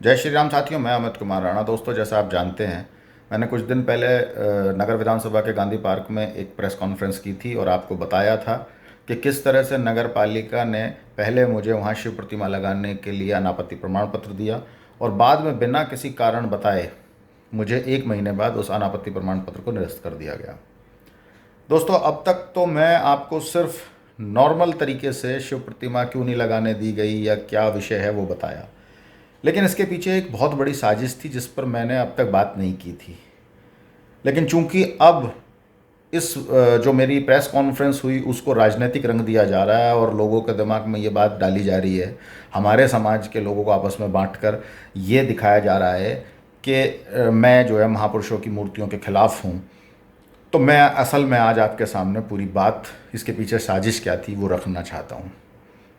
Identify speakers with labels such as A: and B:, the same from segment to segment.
A: जय श्री राम साथियों, मैं अमित कुमार राणा। दोस्तों, जैसा आप जानते हैं, मैंने कुछ दिन पहले नगर विधानसभा के गांधी पार्क में एक प्रेस कॉन्फ्रेंस की थी और आपको बताया था कि किस तरह से नगर पालिका ने पहले मुझे वहां शिव प्रतिमा लगाने के लिए अनापत्ति प्रमाण पत्र दिया और बाद में बिना किसी कारण बताए मुझे 1 महीने बाद उस अनापत्ति प्रमाण पत्र को निरस्त कर दिया गया। दोस्तों, अब तक तो मैं आपको सिर्फ नॉर्मल तरीके से शिव प्रतिमा क्यों नहीं लगाने दी गई या क्या विषय है वो बताया, लेकिन इसके पीछे एक बहुत बड़ी साजिश थी जिस पर मैंने अब तक बात नहीं की थी। लेकिन चूंकि अब इस जो मेरी प्रेस कॉन्फ्रेंस हुई उसको राजनीतिक रंग दिया जा रहा है और लोगों के दिमाग में ये बात डाली जा रही है, हमारे समाज के लोगों को आपस में बांटकर ये दिखाया जा रहा है कि मैं जो है महापुरुषों की मूर्तियों के खिलाफ हूँ। तो मैं असल में आज आपके सामने पूरी बात, इसके पीछे साजिश क्या थी, वो रखना चाहता हूँ।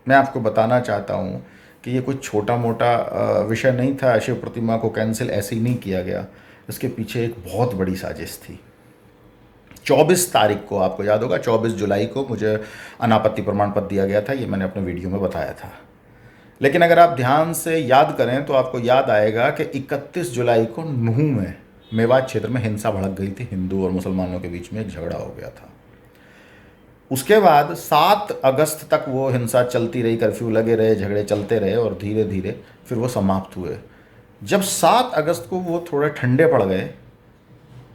A: मैं आपको बताना चाहता हूँ कि ये कोई छोटा मोटा विषय नहीं था। शिव प्रतिमा को कैंसिल ऐसे ही नहीं किया गया, इसके पीछे एक बहुत बड़ी साजिश थी। 24 तारीख को, आपको याद होगा, 24 जुलाई को मुझे अनापत्ति प्रमाण पत्र दिया गया था। ये मैंने अपने वीडियो में बताया था। लेकिन अगर आप ध्यान से याद करें तो आपको याद आएगा कि 31 जुलाई को नूह में, मेवात क्षेत्र में हिंसा भड़क गई थी। हिंदू और मुसलमानों के बीच में एक झगड़ा हो गया था। उसके बाद 7 अगस्त तक वो हिंसा चलती रही, कर्फ्यू लगे रहे, झगड़े चलते रहे और धीरे धीरे फिर वो समाप्त हुए। जब 7 अगस्त को वो थोड़े ठंडे पड़ गए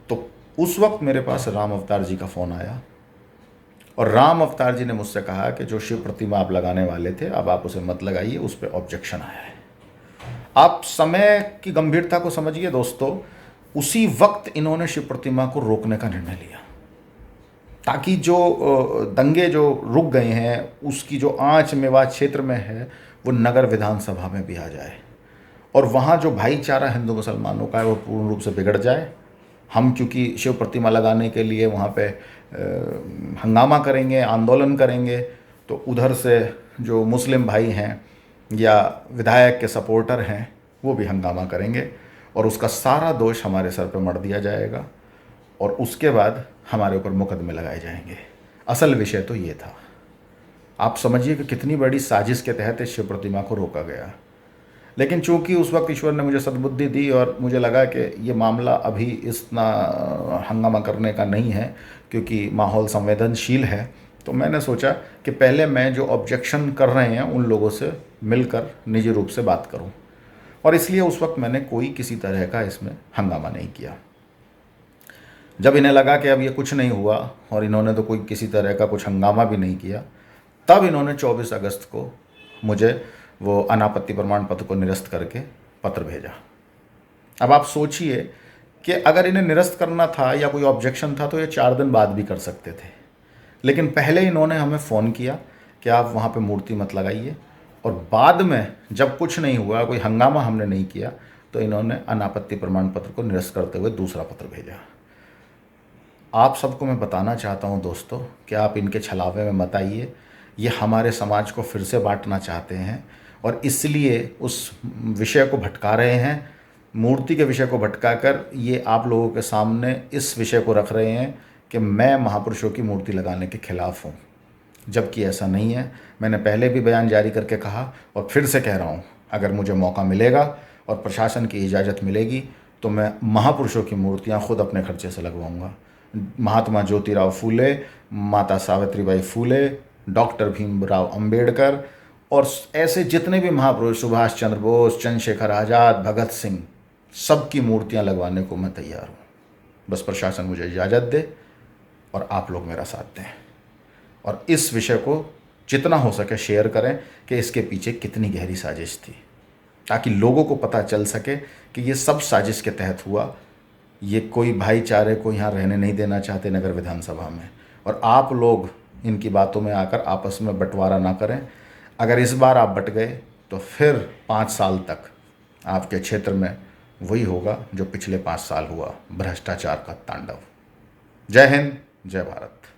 A: तो उस वक्त मेरे पास राम अवतार जी का फ़ोन आया और राम अवतार जी ने मुझसे कहा कि जो शिव प्रतिमा आप लगाने वाले थे, अब आप उसे मत लगाइए, उस पर ऑब्जेक्शन आया है। आप समय की गंभीरता को समझिए दोस्तों। उसी वक्त इन्होंने शिव प्रतिमा को रोकने का निर्णय लिया ताकि जो दंगे जो रुक गए हैं उसकी जो आंच मेवात क्षेत्र में है वो नगर विधानसभा में भी आ जाए और वहाँ जो भाईचारा हिंदू मुसलमानों का है वो पूर्ण रूप से बिगड़ जाए। हम चूँकि शिव प्रतिमा लगाने के लिए वहाँ पे हंगामा करेंगे, आंदोलन करेंगे, तो उधर से जो मुस्लिम भाई हैं या विधायक के सपोर्टर हैं वो भी हंगामा करेंगे और उसका सारा दोष हमारे सर पर मढ़ दिया जाएगा और उसके बाद हमारे ऊपर मुकदमे लगाए जाएंगे। असल विषय तो ये था। आप समझिए कि कितनी बड़ी साजिश के तहत इस शिव प्रतिमा को रोका गया। लेकिन चूंकि उस वक्त ईश्वर ने मुझे सद्बुद्धि दी और मुझे लगा कि ये मामला अभी इतना हंगामा करने का नहीं है क्योंकि माहौल संवेदनशील है, तो मैंने सोचा कि पहले मैं जो ऑब्जेक्शन कर रहे हैं उन लोगों से मिलकर निजी रूप से बात करूं और इसलिए उस वक्त मैंने कोई किसी तरह का इसमें हंगामा नहीं किया। जब इन्हें लगा कि अब ये कुछ नहीं हुआ और इन्होंने तो कोई किसी तरह का कुछ हंगामा भी नहीं किया, तब इन्होंने 24 अगस्त को मुझे वो अनापत्ति प्रमाण पत्र को निरस्त करके पत्र भेजा। अब आप सोचिए कि अगर इन्हें निरस्त करना था या कोई ऑब्जेक्शन था तो ये 4 दिन बाद भी कर सकते थे, लेकिन पहले इन्होंने हमें फ़ोन किया कि आप वहाँ पे मूर्ति मत लगाइए और बाद में जब कुछ नहीं हुआ, कोई हंगामा हमने नहीं किया, तो इन्होंने अनापत्ति प्रमाण पत्र को निरस्त करते हुए दूसरा पत्र भेजा। आप सबको मैं बताना चाहता हूं दोस्तों कि आप इनके छलावे में मत आइए। ये हमारे समाज को फिर से बांटना चाहते हैं और इसलिए उस विषय को भटका रहे हैं। मूर्ति के विषय को भटकाकर ये आप लोगों के सामने इस विषय को रख रहे हैं कि मैं महापुरुषों की मूर्ति लगाने के खिलाफ हूँ, जबकि ऐसा नहीं है। मैंने पहले भी बयान जारी करके कहा और फिर से कह रहा हूँ, अगर मुझे मौका मिलेगा और प्रशासन की इजाज़त मिलेगी तो मैं महापुरुषों की मूर्तियाँ खुद अपने खर्चे से लगवाऊँगा। महात्मा ज्योतिराव फूले, माता सावित्रीबाई फूले, डॉक्टर भीमराव अंबेडकर और ऐसे जितने भी महापुरुष, सुभाष चंद्र बोस, चंद्रशेखर आज़ाद, भगत सिंह, सबकी मूर्तियां लगवाने को मैं तैयार हूँ। बस प्रशासन मुझे इजाज़त दे और आप लोग मेरा साथ दें और इस विषय को जितना हो सके शेयर करें कि इसके पीछे कितनी गहरी साजिश थी, ताकि लोगों को पता चल सके कि ये सब साजिश के तहत हुआ। ये कोई भाईचारे को यहाँ रहने नहीं देना चाहते नगर विधानसभा में और आप लोग इनकी बातों में आकर आपस में बंटवारा ना करें। अगर इस बार आप बट गए तो फिर 5 साल तक आपके क्षेत्र में वही होगा जो पिछले 5 साल हुआ, भ्रष्टाचार का तांडव। जय हिंद, जय भारत।